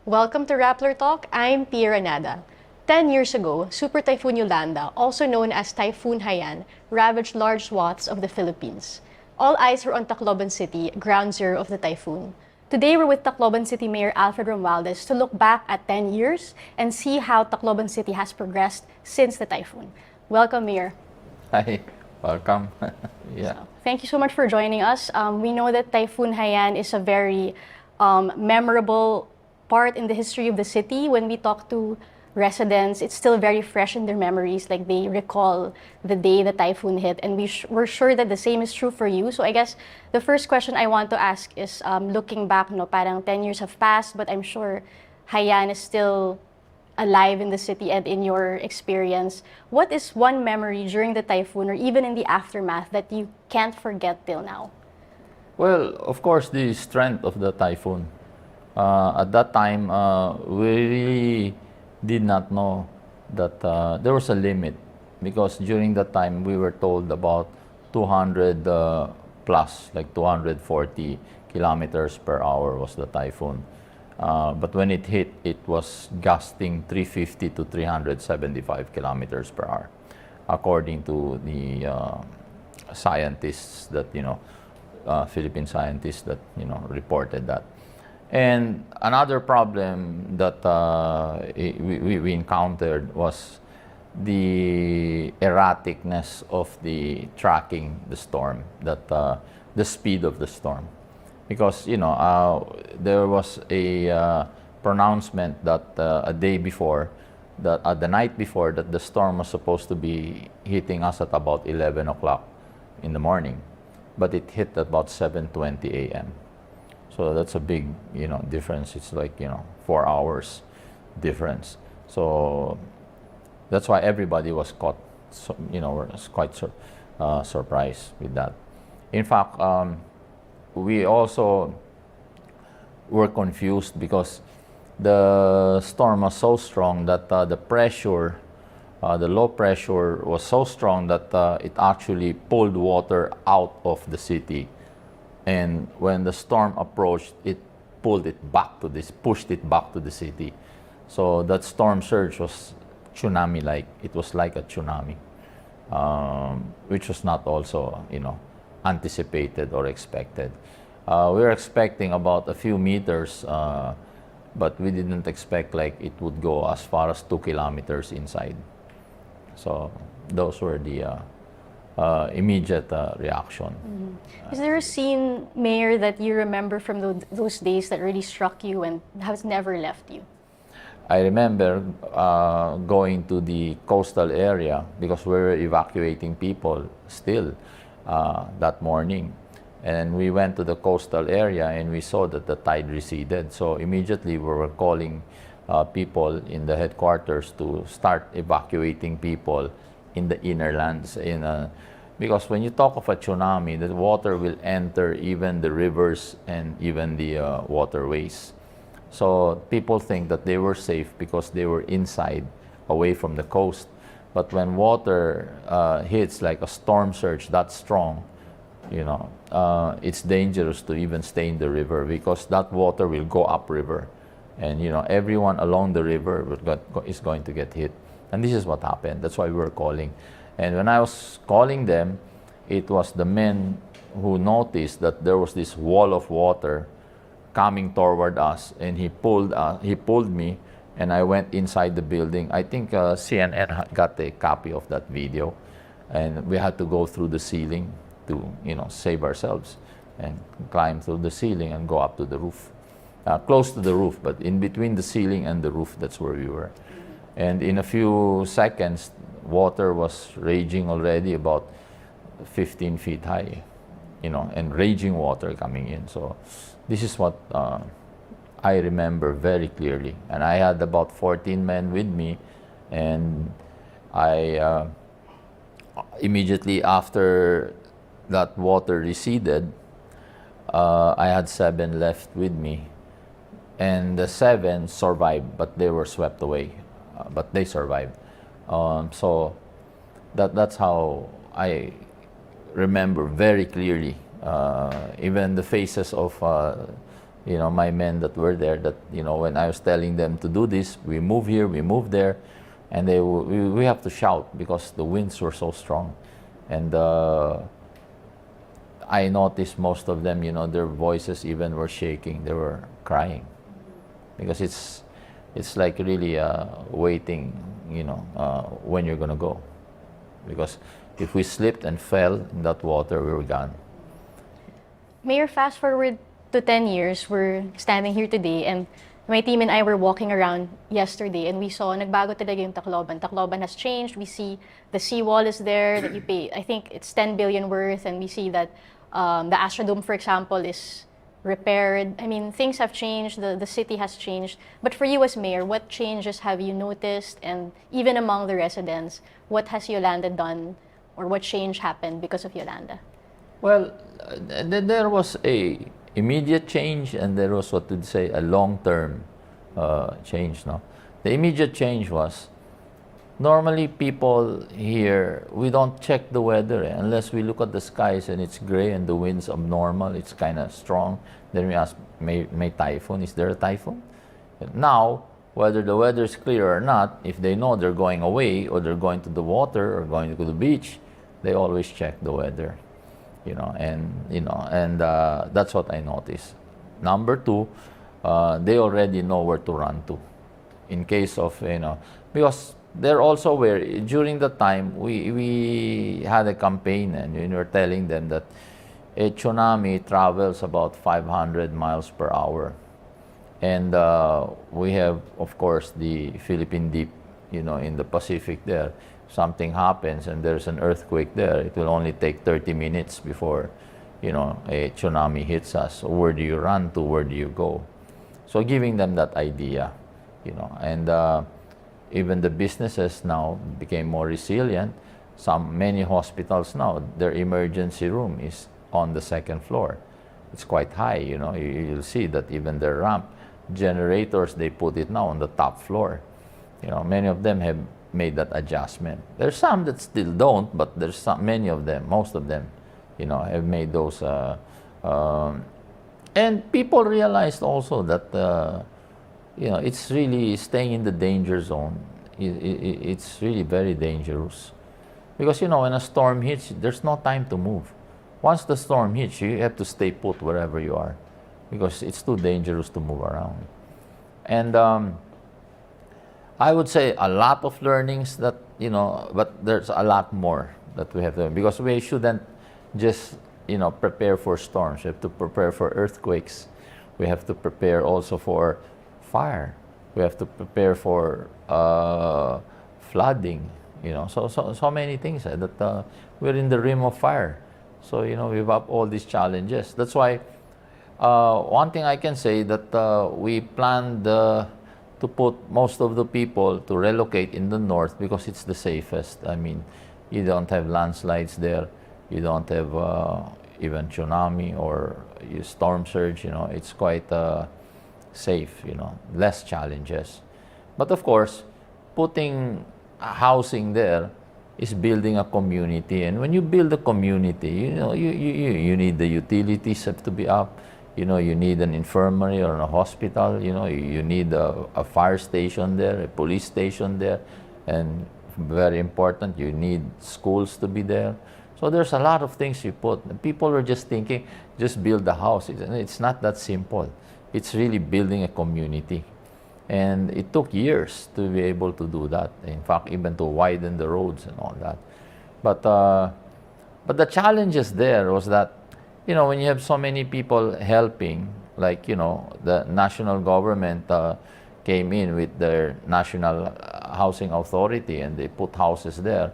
Welcome to Rappler Talk. I'm Ranada. 10 years ago, Super Typhoon Yolanda, also known as Typhoon Haiyan, ravaged large swaths of the Philippines. All eyes were on Tacloban City, ground zero of the typhoon. Today, we're with Tacloban City Mayor Alfred Romualdez to look back at 10 years and see how Tacloban City has progressed since the typhoon. Welcome, Mayor. Hi, welcome. Yeah. Thank you so much for joining us. We know that Typhoon Haiyan is a very memorable part in the history of the city. When we talk to residents, it's still very fresh in their memories. Like they recall the day the typhoon hit, and we're sure that the same is true for you. So I guess the first question I want to ask is, looking back, no, parang 10 years have passed, but I'm sure Haiyan is still alive in the city and in your experience. What is one memory during the typhoon or even in the aftermath that you can't forget till now? Well, of course, the strength of the typhoon. At that time, we really did not know that there was a limit, because during that time we were told about 200 plus, like 240 kilometers per hour was the typhoon. But when it hit, it was gusting 350 to 375 kilometers per hour, according to the scientists that, Philippine scientists that, reported that. And another problem that we encountered was the erraticness of the tracking the storm, that the speed of the storm. Because, there was a pronouncement that a day before, that the night before, that the storm was supposed to be hitting us at about 11 o'clock in the morning, but it hit at about 7:20 a.m. So that's a big, difference. It's like, 4 hours difference. So that's why everybody was caught, was quite surprised with that. In fact, we also were confused because the storm was so strong that the pressure, the low pressure was so strong that it actually pulled water out of the city. And when the storm approached, it pushed it back to the city. So that storm surge was tsunami-like. It was like a tsunami, which was not also, anticipated or expected. We were expecting about a few meters, but we didn't expect like it would go as far as 2 kilometers inside. So those were the immediate reaction. Is there a scene, Mayor, that you remember from those days that really struck you and has never left you? I remember going to the coastal area because we were evacuating people still that morning. And we went to the coastal area and we saw that the tide receded. So immediately we were calling people in the headquarters to start evacuating people in the inner lands. Because when you talk of a tsunami, the water will enter even the rivers and even the waterways. So people think that they were safe because they were inside, away from the coast. But when water hits like a storm surge that strong, it's dangerous to even stay in the river, because that water will go upriver. And, everyone along the river is going to get hit. And this is what happened. That's why we were calling. And when I was calling them, it was the men who noticed that there was this wall of water coming toward us, and he pulled me, and I went inside the building. I think CNN got a copy of that video, and we had to go through the ceiling to, save ourselves, and climb through the ceiling and go up to the roof, close to the roof, but in between the ceiling and the roof, that's where we were. And in a few seconds, water was raging already about 15 feet high, and raging water coming in. So this is what I remember very clearly. And I had about 14 men with me, and I immediately after that water receded, I had 7 left with me, and the 7 survived, but they were swept away. But they survived. So that's how I remember very clearly. Even the faces of my men that were there, that, when I was telling them to do this, we move here, we move there, and we have to shout because the winds were so strong. And I noticed most of them, their voices even were shaking. They were crying because it's like really waiting, when you're gonna go. Because if we slipped and fell in that water, we were gone. Mayor, fast forward to 10 years, we're standing here today, and my team and I were walking around yesterday, and we saw nagbago talaga yung Tacloban. Tacloban has changed. We see the seawall is there that you pay, I think it's 10 billion worth, and we see that the Astrodome, for example, is repaired. I mean, things have changed, the city has changed. But for you as mayor, what changes have you noticed? And even among the residents, what has Yolanda done, or what change happened because of Yolanda? Well, there was a immediate change, and there was, what would say, a long-term change. No, the immediate change was, normally people here, we don't check the weather unless we look at the skies and it's gray and the wind's abnormal, it's kind of strong. Then we ask, may typhoon? Is there a typhoon? Now, whether the weather is clear or not, if they know they're going away or they're going to the water or going to the beach, they always check the weather. And that's what I noticed. Number two, they already know where to run to in case of, because they're also aware. During the time, we had a campaign, and we were telling them that a tsunami travels about 500 miles per hour. And we have, of course, the Philippine Deep, in the Pacific there. Something happens and there's an earthquake there, it will only take 30 minutes before, a tsunami hits us. So where do you run to? Where do you go? So giving them that idea, and even the businesses now became more resilient. Many hospitals now, their emergency room is on the second floor. It's quite high, you'll see that even their ramp generators, they put it now on the top floor. Many of them have made that adjustment. There's some that still don't, but there's many of them, most of them, have made those. And people realized also that, it's really staying in the danger zone. It's really very dangerous. Because, when a storm hits, there's no time to move. Once the storm hits, you have to stay put wherever you are because it's too dangerous to move around. And I would say a lot of learnings that, but there's a lot more that we have to, because we shouldn't just, prepare for storms. We have to prepare for earthquakes. We have to prepare also for fire. We have to prepare for flooding, so many things that we're in the rim of fire. So, we have all these challenges. That's why one thing I can say that we planned to put most of the people to relocate in the north because it's the safest. I mean, you don't have landslides there. You don't have even tsunami or storm surge. It's quite safe. Less challenges. But of course, putting housing there is building a community. And when you build a community, you need the utilities have to be up. You need an infirmary or a hospital. You need a fire station there, a police station there, and very important, you need schools to be there. So there's a lot of things you put. People were just thinking, just build the house. It's not that simple. It's really building a community. And it took years to be able to do that. In fact, even to widen the roads and all that. But the challenges there was that, when you have so many people helping, like, the national government came in with their National Housing Authority and they put houses there.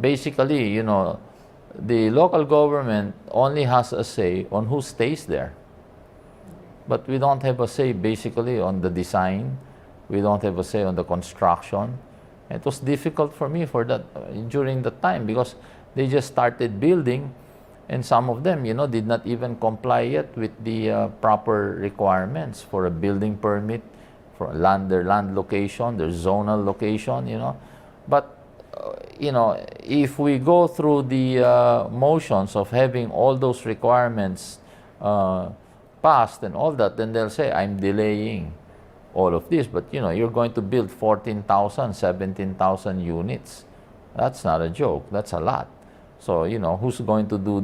Basically, the local government only has a say on who stays there. But we don't have a say basically on the design. We don't have a say on the construction. It was difficult for me for that during that time because they just started building. And some of them, did not even comply yet with the proper requirements for a building permit, for their land location, their zonal location, But, if we go through the motions of having all those requirements passed and all that, then they'll say, I'm delaying all of this. But, you're going to build 14,000, 17,000 units. That's not a joke. That's a lot. So, who's going to do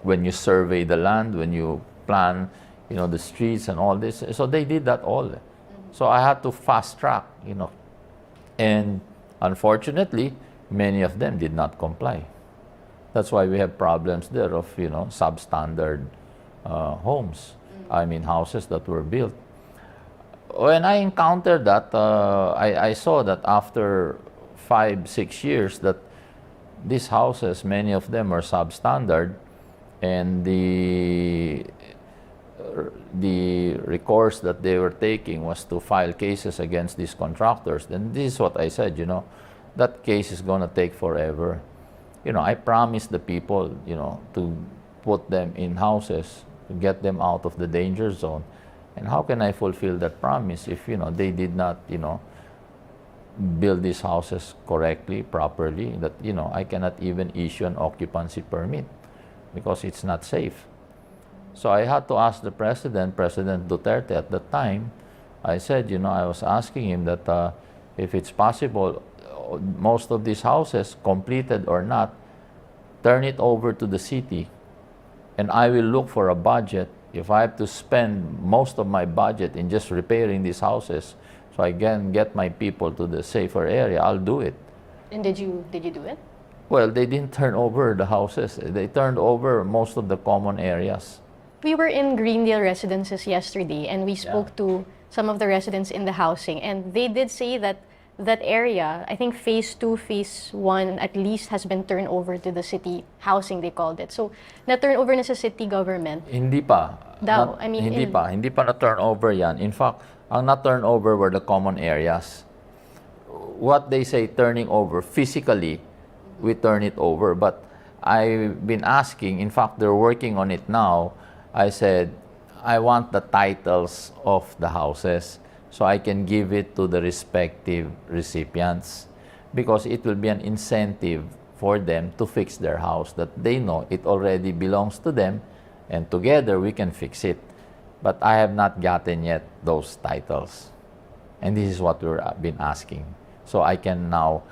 when you survey the land, when you plan, the streets and all this. So they did that all. So I had to fast track, And unfortunately, many of them did not comply. That's why we have problems there of, substandard homes. I mean, houses that were built. When I encountered that, I saw that after 5-6 years that these houses, many of them are substandard, and the recourse that they were taking was to file cases against these contractors. Then this is what I said, that case is going to take forever. I promised the people, to put them in houses, to get them out of the danger zone. And how can I fulfill that promise if, they did not, build these houses correctly, properly, that, I cannot even issue an occupancy permit because it's not safe. So I had to ask the President Duterte at the time. I said, I was asking him that if it's possible, most of these houses, completed or not, turn it over to the city, and I will look for a budget. If I have to spend most of my budget in just repairing these houses so I can get my people to the safer area, I'll do it. And did you do it? Well, they didn't turn over the houses. They turned over most of the common areas. We were in Greendale Residences yesterday, and we spoke to some of the residents in the housing, and they did say that that area, I think phase 2, phase 1 at least, has been turned over to the city housing, they called it. So, na-turn over na sa city government. Hindi pa. Hindi pa na-turn over yan. In fact, ang na-turn over were the common areas. What they say turning over, physically, we turn it over. But I've been asking, in fact, they're working on it now. I said, I want the titles of the houses so I can give it to the respective recipients, because it will be an incentive for them to fix their house, that they know it already belongs to them, and together we can fix it. But I have not gotten yet those titles, and this is what we've been asking. So I can now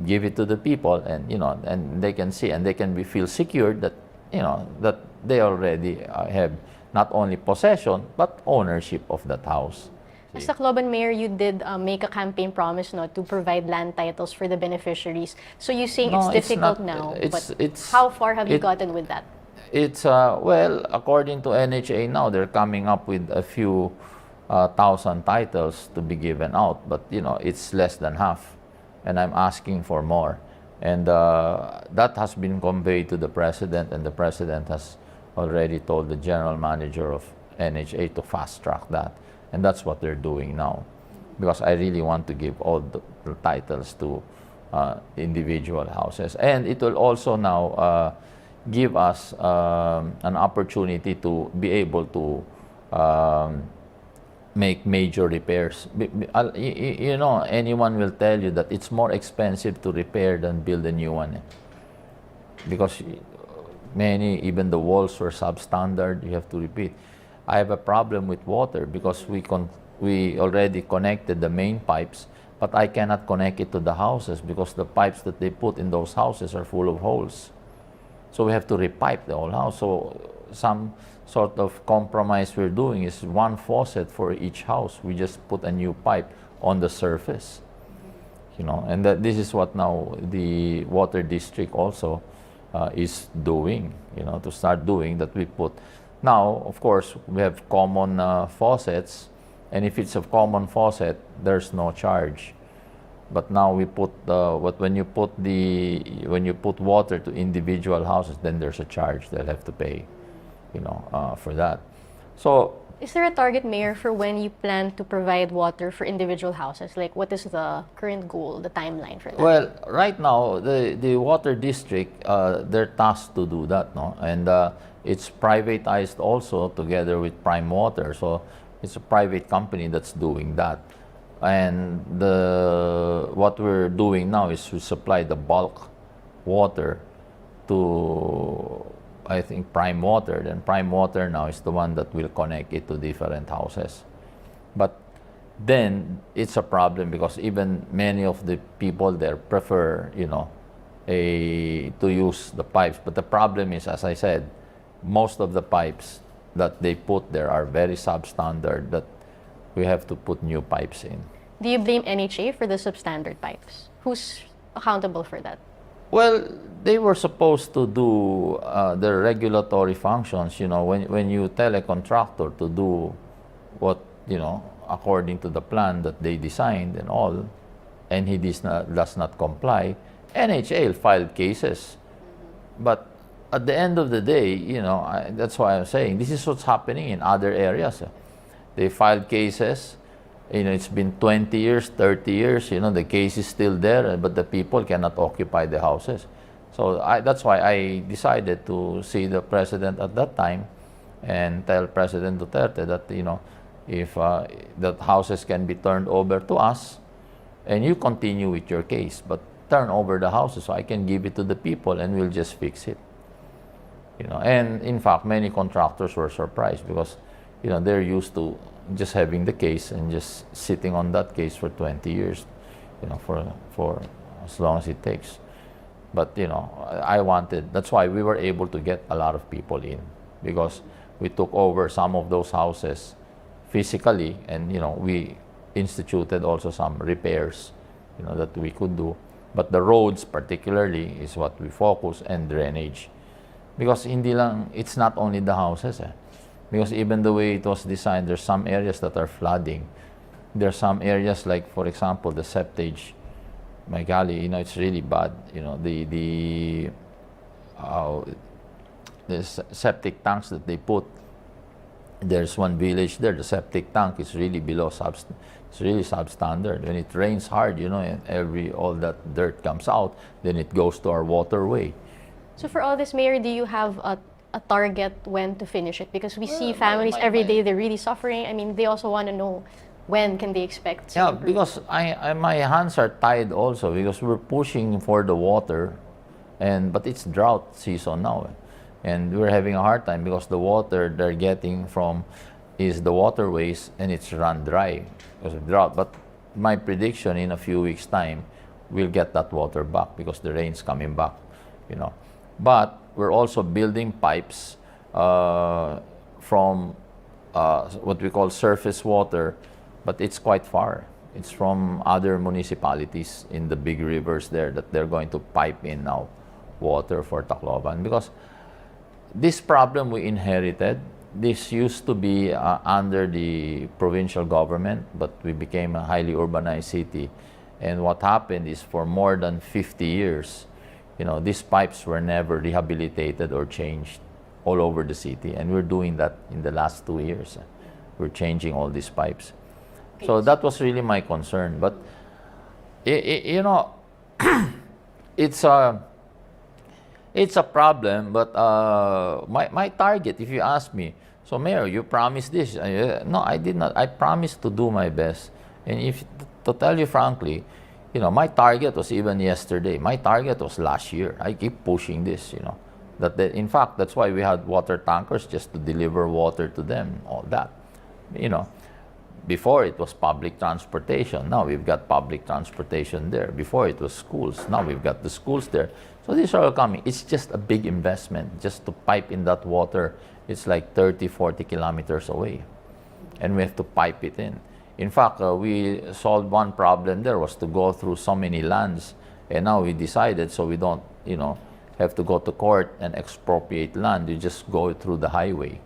give it to the people, and and they can see, and they can feel secured that that they already have not only possession but ownership of that house. As the Tacloban Mayor, you did make a campaign promise to provide land titles for the beneficiaries. So you're saying it's difficult now, but how far have you gotten with that? It's, well, according to NHA now, they're coming up with a few thousand titles to be given out, but it's less than half, and I'm asking for more. And that has been conveyed to the President, and the President has already told the General Manager of NHA to fast track that. And that's what they're doing now, because I really want to give all the titles to individual houses. And it will also now give us an opportunity to be able to make major repairs. Anyone will tell you that it's more expensive to repair than build a new one. Because even the walls were substandard, you have to repeat. I have a problem with water because we already connected the main pipes, but I cannot connect it to the houses because the pipes that they put in those houses are full of holes. So we have to repipe the whole house. So some sort of compromise we're doing is one faucet for each house. We just put a new pipe on the surface, and this is what now the water district also is doing, to start doing that. We put now, of course, we have common faucets, and if it's a common faucet, there's no charge. But now we put when you put water to individual houses, then there's a charge they'll have to pay, for that. So, is there a target, Mayor, for when you plan to provide water for individual houses? Like, what is the current goal, the timeline for that? Well, right now, the water district, they're tasked to do that, no? And it's privatized also together with Prime Water. So it's a private company that's doing that. And what we're doing now is to supply the bulk water to I think, prime water. Then prime water now is the one that will connect it to different houses. But then it's a problem because even many of the people there prefer, to use the pipes. But the problem is, as I said, most of the pipes that they put there are very substandard that we have to put new pipes in. Do you blame NHA for the substandard pipes? Who's accountable for that? Well, they were supposed to do their regulatory functions. When you tell a contractor to do what, according to the plan that they designed and all, and he does not comply, NHA filed cases. But at the end of the day, that's why I'm saying this is what's happening in other areas. They filed cases. It's been 20 years, 30 years, the case is still there, but the people cannot occupy the houses. So that's why I decided to see the president at that time and tell President Duterte that, if the houses can be turned over to us and you continue with your case, but turn over the houses so I can give it to the people and we'll just fix it. And in fact, many contractors were surprised because, they're used to just having the case and just sitting on that case for 20 years, for as long as it takes. But, that's why we were able to get a lot of people in because we took over some of those houses physically and, we instituted also some repairs, that we could do. But the roads particularly is what we focus and drainage. Because it's not only the houses. Because even the way it was designed, there's some areas that are flooding. There's some areas like, for example, the septage. My golly, it's really bad. The septic tanks that they put. There's one village there. The septic tank is really it's really substandard. When it rains hard, and all that dirt comes out, then it goes to our waterway. So for all this, Mayor, do you have a target when to finish it? Because we see families every day, they're really suffering. I mean, they also want to know when can they expect some improvement? Because my hands are tied also because we're pushing for the water, but it's drought season now. And we're having a hard time because the water they're getting from is the waterways and it's run dry because of drought. But my prediction in a few weeks' time, we'll get that water back because the rain's coming back, But we're also building pipes from what we call surface water, but it's quite far. It's from other municipalities in the big rivers there that they're going to pipe in now water for Tacloban. Because this problem we inherited, this used to be under the provincial government, but we became a highly urbanized city. And what happened is for more than 50 years, these pipes were never rehabilitated or changed all over the city. And we're doing that in the last 2 years. We're changing all these pipes. So that was really my concern. But, it's a problem, but my target, if you ask me, so Mayor, you promised this. No, I did not. I promised to do my best. And to tell you frankly, my target was even yesterday. My target was last year. I keep pushing this, in fact, that's why we had water tankers just to deliver water to them, all that. Before it was public transportation. Now we've got public transportation there. Before it was schools. Now we've got the schools there. So these are all coming. It's just a big investment. Just to pipe in that water, it's like 30, 40 kilometers away. And we have to pipe it in. In fact, we solved one problem there was to go through so many lands. And now we decided so we don't, have to go to court and expropriate land. You just go through the highway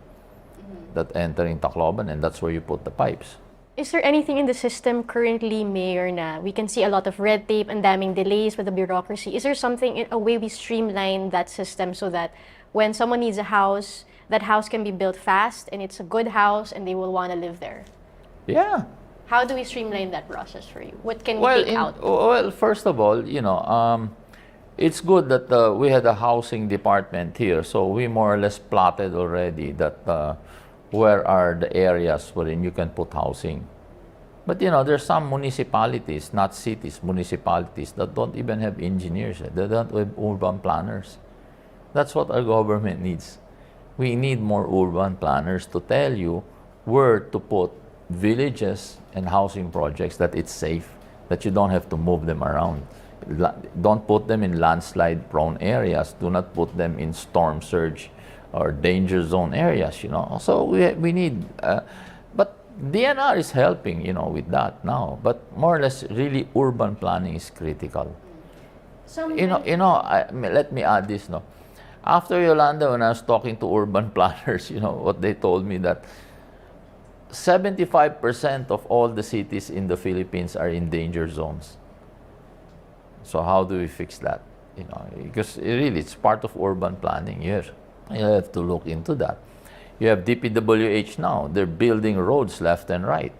that entering Tacloban, and that's where you put the pipes. Is there anything in the system currently, Mayor, na we can see a lot of red tape and damning delays with the bureaucracy? Is there something, a way we streamline that system so that when someone needs a house, that house can be built fast and it's a good house and they will want to live there? Yeah. How do we streamline that process for you? What can we take out? Well, first of all, it's good that we had a housing department here, so we more or less plotted already that where are the areas wherein you can put housing. But there's some municipalities, not cities, municipalities that don't even have engineers. They don't have urban planners. That's what our government needs. We need more urban planners to tell you where to put villages and housing projects that it's safe, that you don't have to move them around. Don't put them in landslide prone areas. Do not put them in storm surge or danger zone areas, So we need, but DNR is helping, with that now. But more or less, really, urban planning is critical. Let me add this, no. After Yolanda, when I was talking to urban planners, what they told me that 75% of all the cities in the Philippines are in danger zones. So how do we fix that? Because really, it's part of urban planning. You have to look into that. You have DPWH now. They're building roads left and right.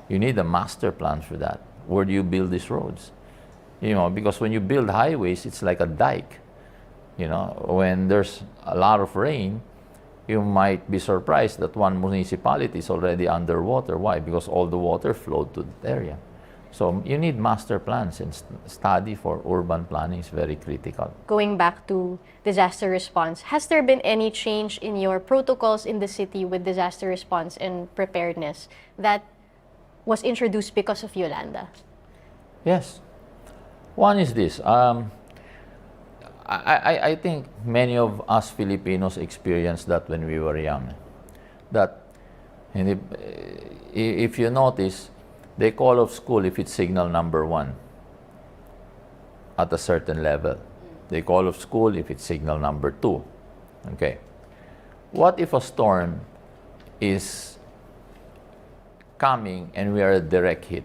You need a master plan for that. Where do you build these roads? Because when you build highways, it's like a dike. When there's a lot of rain, you might be surprised that one municipality is already underwater. Why? Because all the water flowed to that area. So you need master plans, and study for urban planning is very critical. Going back to disaster response, has there been any change in your protocols in the city with disaster response and preparedness that was introduced because of Yolanda? Yes. One is this. I think many of us Filipinos experienced that when we were young. That, and if you notice, they call off school if it's signal number 1 at a certain level. They call off school if it's signal number 2. Okay. What if a storm is coming and we are a direct hit?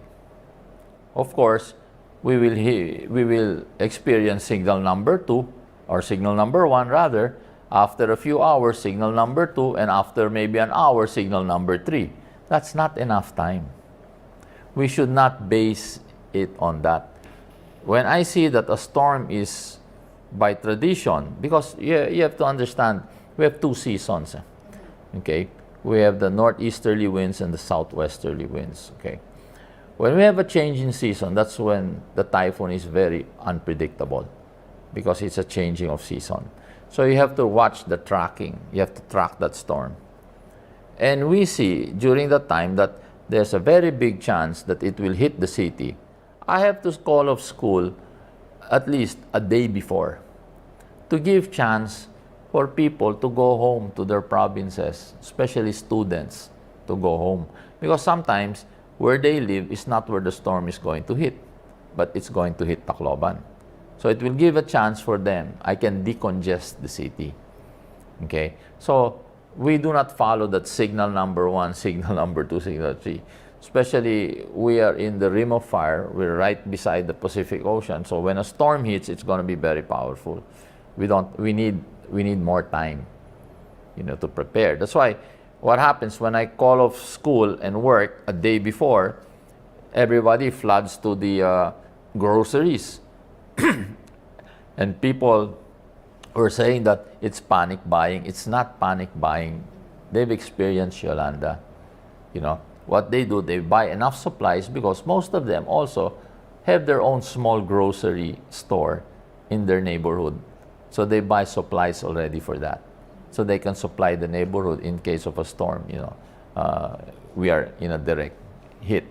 Of course, we will experience signal number 2, or signal number 1 rather, after a few hours, signal number 2, and after maybe an hour, signal number 3. That's not enough time. We should not base it on that. When I see that a storm is by tradition, because you have to understand, we have 2 seasons. Okay? We have the northeasterly winds and the southwesterly winds. Okay? When we have a change in season, that's when the typhoon is very unpredictable, because it's a changing of season. So you have to watch the tracking. You have to track that storm. And we see during that time that there's a very big chance that it will hit the city. I have to call off school at least a day before to give chance for people to go home to their provinces, especially students to go home. Because sometimes where they live is not where the storm is going to hit, but it's going to hit Tacloban. So it will give a chance for them. I can decongest the city. Okay? So we do not follow that signal number 1, signal number 2, signal 3. Especially, we are in the rim of fire. We're right beside the Pacific Ocean. So when a storm hits, it's going to be very powerful. We need more time, to prepare. That's why what happens when I call off school and work a day before, everybody floods to the groceries. And people were saying that it's panic buying. It's not panic buying. They've experienced Yolanda. What they do, they buy enough supplies, because most of them also have their own small grocery store in their neighborhood. So they buy supplies already for that. So they can supply the neighborhood in case of a storm, we are in a direct hit.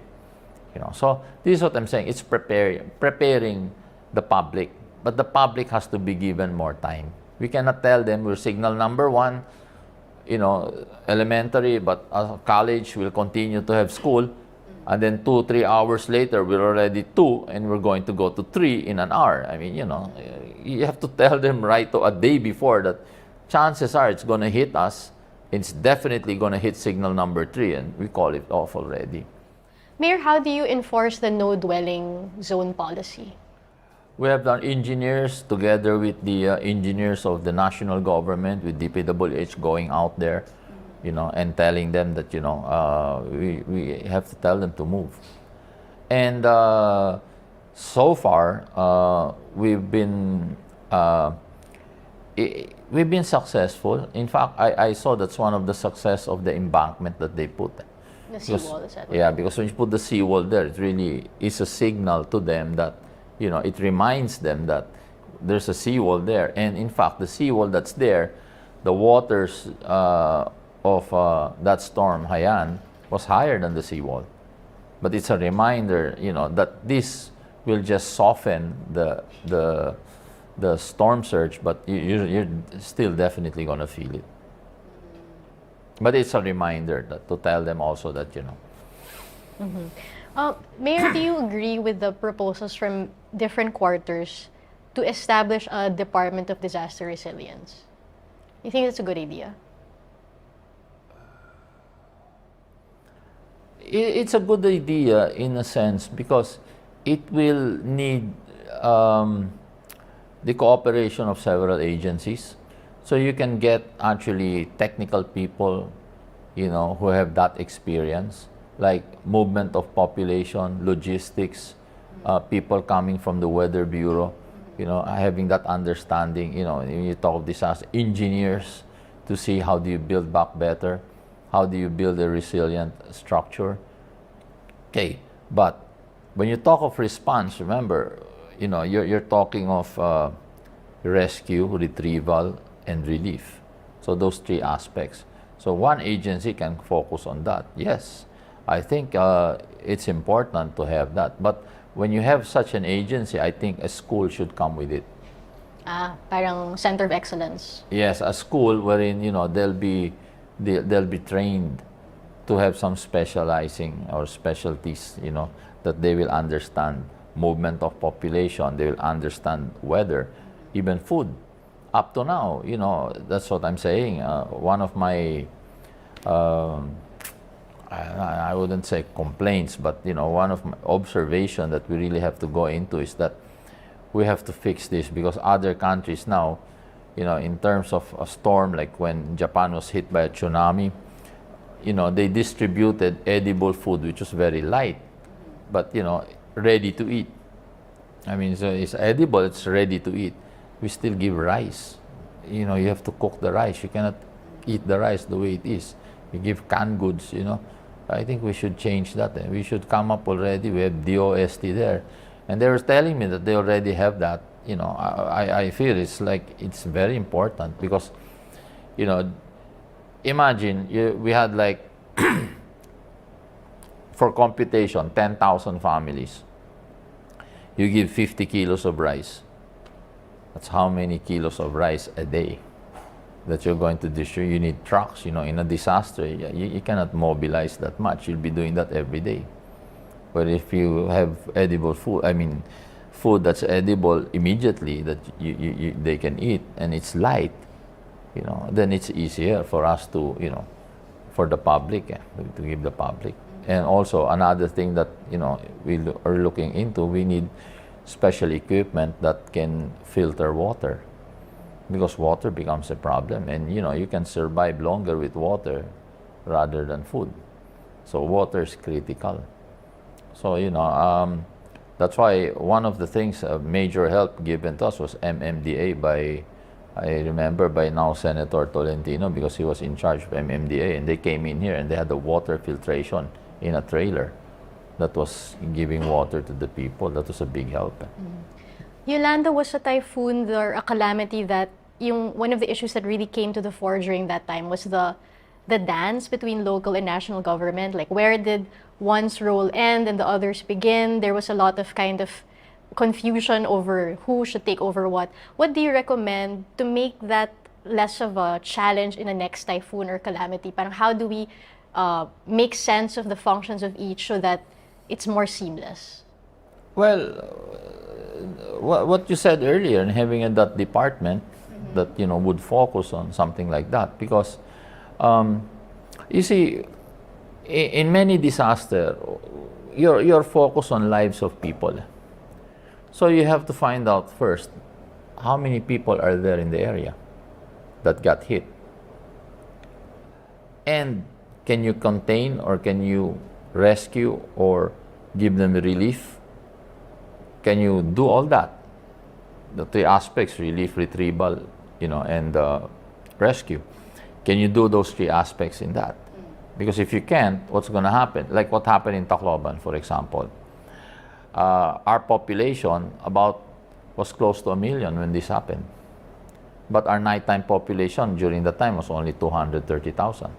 So this is what I'm saying. It's preparing the public. But the public has to be given more time. We cannot tell them we're signal number 1, elementary, but college will continue to have school. And then 2-3 hours later, we're already 2, and we're going to go to 3 in an hour. I mean, you have to tell them right a day before that chances are it's going to hit us. It's definitely going to hit signal number 3, and we call it off already. Mayor, how do you enforce the no-dwelling zone policy? We have done engineers together with the engineers of the national government, with DPWH, going out there, and telling them that, we have to tell them to move. And so far, we've been successful. In fact, I saw that's one of the success of the embankment that they put. The seawall, is that? Yeah, because when you put the seawall there, it really is a signal to them that, it reminds them that there's a seawall there, and in fact, the seawall that's there, the waters of that storm, Haiyan, was higher than the seawall. But it's a reminder, that this will just soften the storm surge, but you're still definitely going to feel it. But it's a reminder to tell them also that, Mayor, do you agree with the proposals from different quarters to establish a Department of Disaster Resilience? You think it's a good idea? It's a good idea in a sense because it will need the cooperation of several agencies. So you can get actually technical people, who have that experience, like movement of population, logistics, people coming from the Weather Bureau, having that understanding, you talk of disaster, engineers to see how do you build back better, how do you build a resilient structure. Okay, but when you talk of response, remember, you're talking of rescue, retrieval, and relief. So those three aspects. So one agency can focus on that. Yes, I think it's important to have that. But when you have such an agency, I think a school should come with it. Parang center of excellence. Yes, a school wherein they'll be trained to have some specializing or specialties, that they will understand movement of population, they will understand weather, even food. Up to now, that's what I'm saying. One of my, I wouldn't say complaints, but one of my observation that we really have to go into is that we have to fix this because other countries now, in terms of a storm, like when Japan was hit by a tsunami, they distributed edible food, which was very light, but ready to eat. I mean, so it's edible, it's ready to eat. We still give rice. You have to cook the rice. You cannot eat the rice the way it is. You give canned goods, I think we should change that. We should come up already. We have DOST there. And they were telling me that they already have that. I feel it's very important because, imagine we had like, for computation, 10,000 families. You give 50 kilos of rice. That's how many kilos of rice a day that you're going to distribute. You need trucks, in a disaster, you cannot mobilize that much. You'll be doing that every day. But if you have edible food, food that's edible immediately that they can eat and it's light, then it's easier for us to, for the public, to give the public. And also another thing that, we are looking into, we need special equipment that can filter water because water becomes a problem and you can survive longer with water rather than food. So water is critical. So that's why one of the things major help given to us was MMDA I remember by now Senator Tolentino because he was in charge of MMDA and they came in here and they had the water filtration in a trailer that was giving water to the people. That was a big help. Yolanda was a typhoon or a calamity that one of the issues that really came to the fore during that time was the dance between local and national government. Like, where did one's role end and the others begin? There was a lot of kind of confusion over who should take over what. What do you recommend to make that less of a challenge in the next typhoon or calamity? Parang how do we make sense of the functions of each so that it's more seamless? Well, what you said earlier, and having that department that would focus on something like that, because you see, in many disaster, you're focused on lives of people. So you have to find out first how many people are there in the area that got hit, and can you contain or can you rescue or give them relief? Can you do all that? The three aspects: relief, retrieval, and rescue. Can you do those three aspects in that? Because if you can't, what's going to happen? Like what happened in Tacloban, for example. Our population, about was close to 1 million when this happened. But our nighttime population during that time was only 230,000.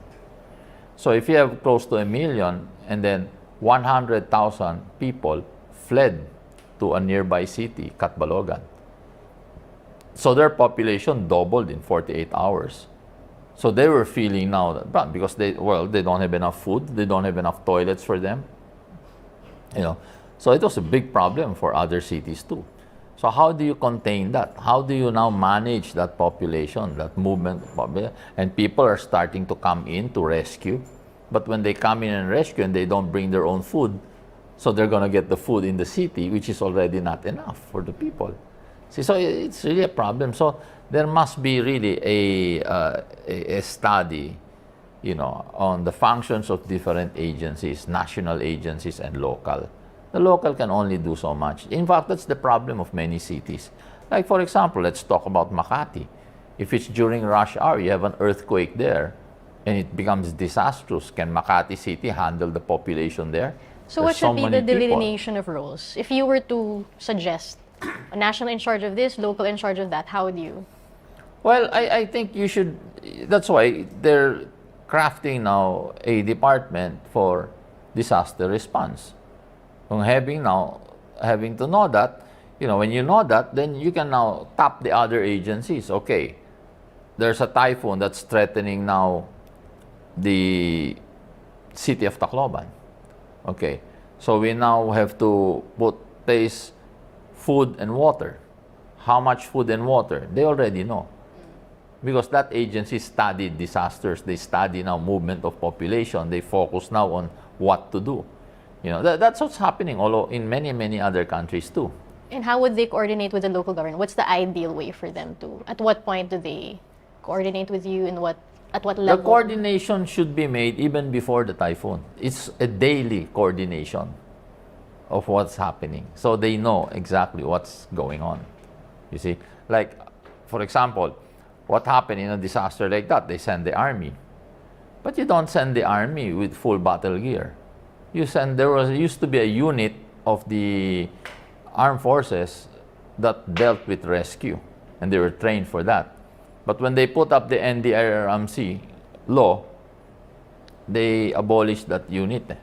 So if you have close to 1 million and then 100,000 people fled to a nearby city, Catbalogan. So their population doubled in 48 hours. So they were feeling now that, because they don't have enough food, they don't have enough toilets for them. So it was a big problem for other cities too. So how do you contain that? How do you now manage that population, that movement? And people are starting to come in to rescue. But when they come in and rescue and they don't bring their own food, so they're going to get the food in the city, which is already not enough for the people. See, so it's really a problem. So there must be really a study, on the functions of different agencies, national agencies and local. The local can only do so much. In fact, that's the problem of many cities. Like, for example, let's talk about Makati. If it's during rush hour, you have an earthquake there, and it becomes disastrous. Can Makati City handle the population there? So There's what should be the many people. delineation of roles? If you were to suggest a national in charge of this, local in charge of that, how would you? Well, I think you should, that's why they're crafting now a department for disaster response. Having to know that, when you know that, then you can now tap the other agencies. Okay, there's a typhoon that's threatening now the city of Tacloban. Okay, so we now have to place food and water. How much food and water? They already know. Because that agency studied disasters. They study now movement of population. They focus now on what to do. That's what's happening in many, many other countries too. And how would they coordinate with the local government? What's the ideal way for them to? At what point do they coordinate with you? At what level? The coordination should be made even before the typhoon. It's a daily coordination of what's happening. So they know exactly what's going on. You see? Like, for example, what happened in a disaster like that? They send the army. But you don't send the army with full battle gear. There used to be a unit of the armed forces that dealt with rescue, and they were trained for that. But when they put up the NDRRMC law, they abolished that unit.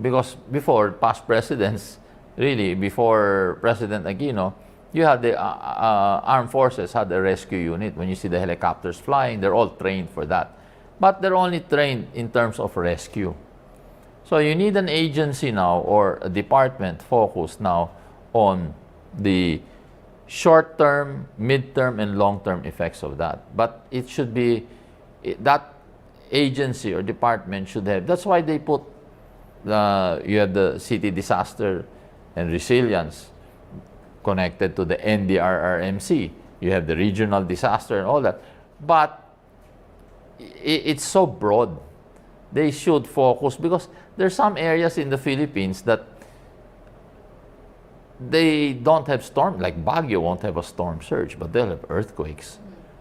Because before, past presidents, really, before President Aquino, you had the armed forces had a rescue unit. When you see the helicopters flying, they're all trained for that. But they're only trained in terms of rescue. So you need an agency now or a department focused now on the short-term, mid-term, and long-term effects of that. But it should be, that agency or department should have, that's why they put, you have the city disaster and resilience connected to the NDRRMC. You have the regional disaster and all that. But it's so broad. They should focus because there's some areas in the Philippines that they don't have storm, like Baguio won't have a storm surge, but they'll have earthquakes.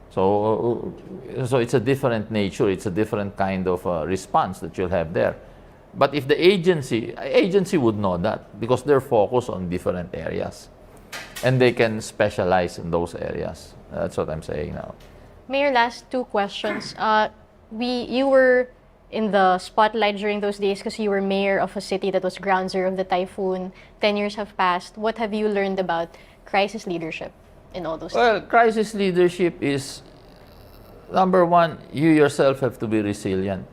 So it's a different nature, it's a different kind of response that you'll have there. But if the agency would know that because they're focused on different areas and they can specialize in those areas. That's what I'm saying now. Mayor, last two questions. You were in the spotlight during those days because you were mayor of a city that was ground zero of the typhoon. 10 years have passed. What have you learned about crisis leadership in all those Well, crisis leadership is, number one, you yourself have to be resilient.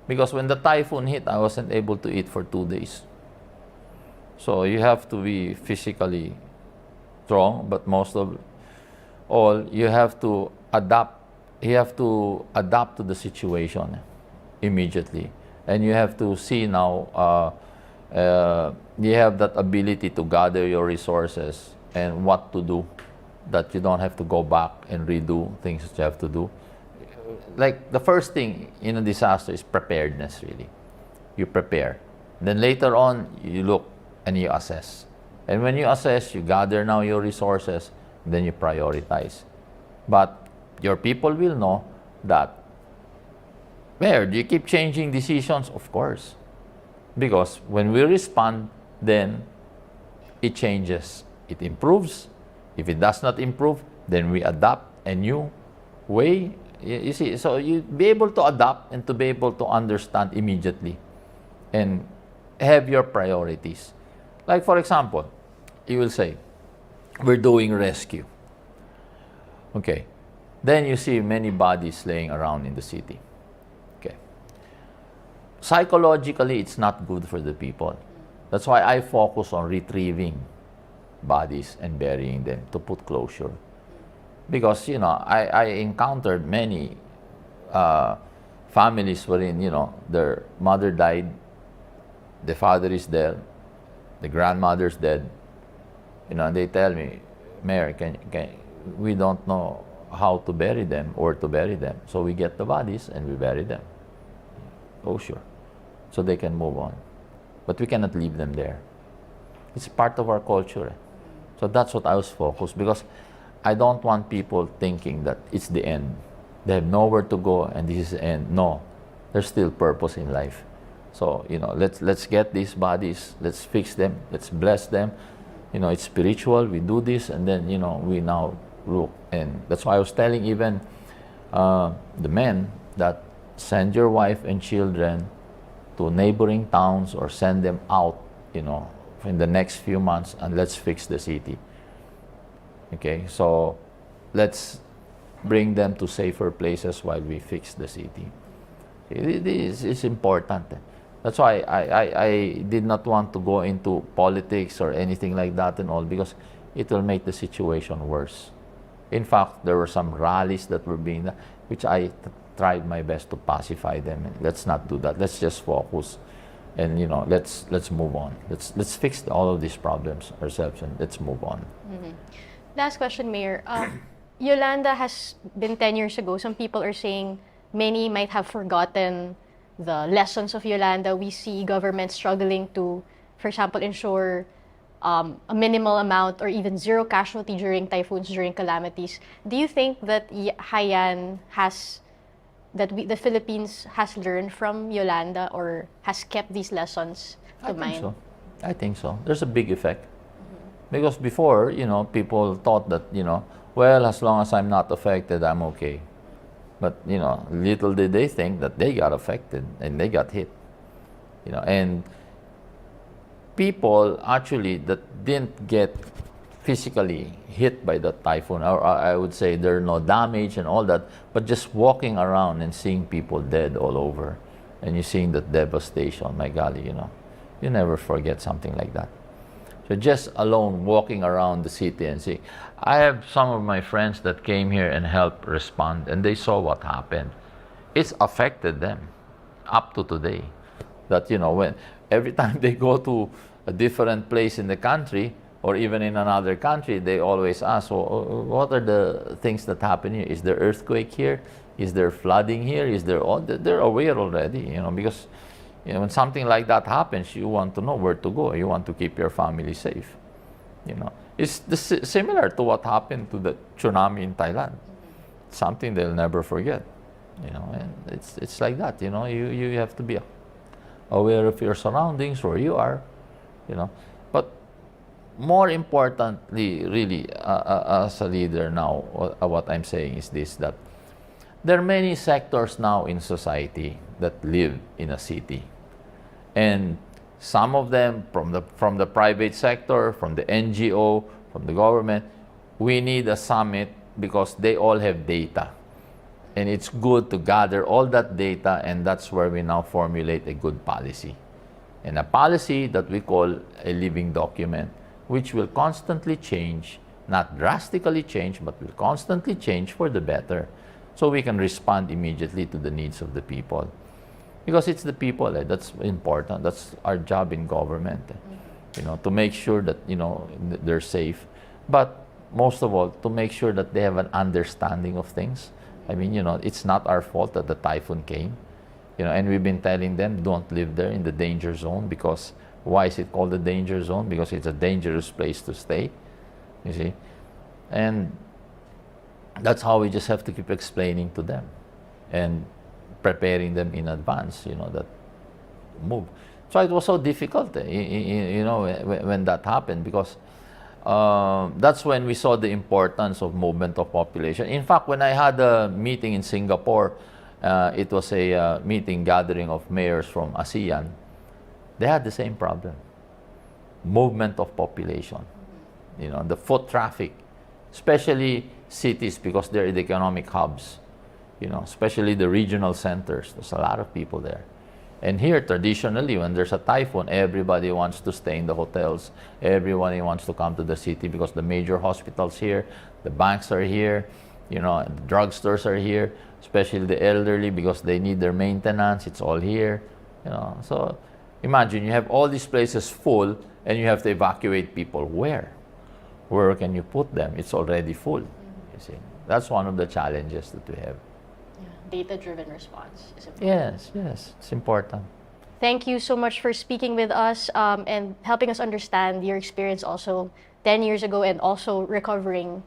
Because when the typhoon hit, I wasn't able to eat for 2 days. So you have to be physically strong, but most of all, you have to adapt. You have to adapt to the situation immediately. And you have to see now, you have that ability to gather your resources and what to do, that you don't have to go back and redo things that you have to do. Like the first thing in a disaster is preparedness, really. You prepare. Then later on, you look and you assess. And when you assess, you gather now your resources, then you prioritize. But your people will know that, where do you keep changing decisions? Of course. Because when we respond, then it changes. It improves, If it does not improve, then we adopt a new way. You see, so you be able to adapt and to be able to understand immediately and have your priorities. Like for example, you will say, we're doing rescue. Okay. Then you see many bodies laying around in the city. Okay. Psychologically, it's not good for the people. That's why I focus on retrieving bodies and burying them to put closure. Because, I encountered many families wherein, their mother died, the father is dead, the grandmother's dead. And they tell me, Mayor, we don't know how to bury them or to bury them. So we get the bodies and we bury them. Closure. So they can move on. But we cannot leave them there. It's part of our culture. So that's what I was focused, because I don't want people thinking that it's the end. They have nowhere to go and this is the end. No, there's still purpose in life. So, let's get these bodies, let's fix them, let's bless them. It's spiritual, we do this, and then, we now look. And that's why I was telling even the men that send your wife and children to neighboring towns or send them out, in the next few months, and let's fix the city. Okay, so let's bring them to safer places while we fix the city. It's important. That's why I did not want to go into politics or anything like that and all, because it will make the situation worse. In fact, there were some rallies that were being done, which I tried my best to pacify them. Let's not do that. Let's just focus, and let's move on. Let's fix all of these problems ourselves, and let's move on. Mm-hmm. Last question, Mayor. Yolanda has been 10 years ago. Some people are saying many might have forgotten the lessons of Yolanda. We see government struggling to, for example, ensure a minimal amount or even zero casualty during typhoons, during calamities. Do you think that Haiyan the Philippines has learned from Yolanda or has kept these lessons to mind? I think so. There's a big effect. Because before, people thought that, well, as long as I'm not affected, I'm okay. But, little did they think that they got affected and they got hit. And people actually that didn't get physically hit by the typhoon, or I would say there are no damage and all that, but just walking around and seeing people dead all over, and you're seeing the devastation, my golly, you never forget something like that. So just alone walking around the city and seeing. I have some of my friends that came here and helped respond, and they saw what happened. It's affected them up to today. That, when every time they go to a different place in the country, or even in another country, they always ask, well, what are the things that happen here? Is there earthquake here? Is there flooding here? They're aware already, because when something like that happens, you want to know where to go. You want to keep your family safe. It's similar to what happened to the tsunami in Thailand. Something they'll never forget. And it's like that. You have to be aware of your surroundings, where you are. But more importantly, really, as a leader now, what I'm saying is this: that there are many sectors now in society that live in a city. And some of them from the private sector, from the NGO, from the government, we need a summit because they all have data. And it's good to gather all that data, and that's where we now formulate a good policy. And a policy that we call a living document, which will constantly change, not drastically change, but will constantly change for the better, so we can respond immediately to the needs of the people. Because it's the people that's important. That's our job in government, to make sure that they're safe, but most of all to make sure that they have an understanding of things. I mean, it's not our fault that the typhoon came, and we've been telling them don't live there in the danger zone. Because why is it called the danger zone? Because it's a dangerous place to stay. You see, and that's how we just have to keep explaining to them and preparing them in advance, that move. So it was so difficult, when that happened, because that's when we saw the importance of movement of population. In fact, when I had a meeting in Singapore, it was a meeting gathering of mayors from ASEAN. They had the same problem. Movement of population. You know, the foot traffic, especially cities because they're the economic hubs. You know, especially the regional centers. There's a lot of people there. And here, traditionally, when there's a typhoon, everybody wants to stay in the hotels. Everybody wants to come to the city because the major hospitals here, the banks are here, you know, the drugstores are here, especially the elderly because they need their maintenance. It's all here, you know. So imagine you have all these places full and you have to evacuate people. Where? Where can you put them? It's already full, you see. That's one of the challenges that we have. Data-driven response is important. Yes, it's important. Thank you so much for speaking with us and helping us understand your experience also 10 years ago and also recovering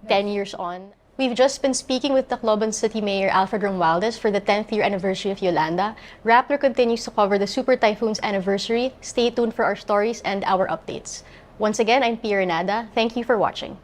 10 years on. We've just been speaking with Tacloban City Mayor Alfred Romualdez for the 10th year anniversary of Yolanda. Rappler continues to cover the Super Typhoon's anniversary. Stay tuned for our stories and our updates. Once again, I'm Ranada. Thank you for watching.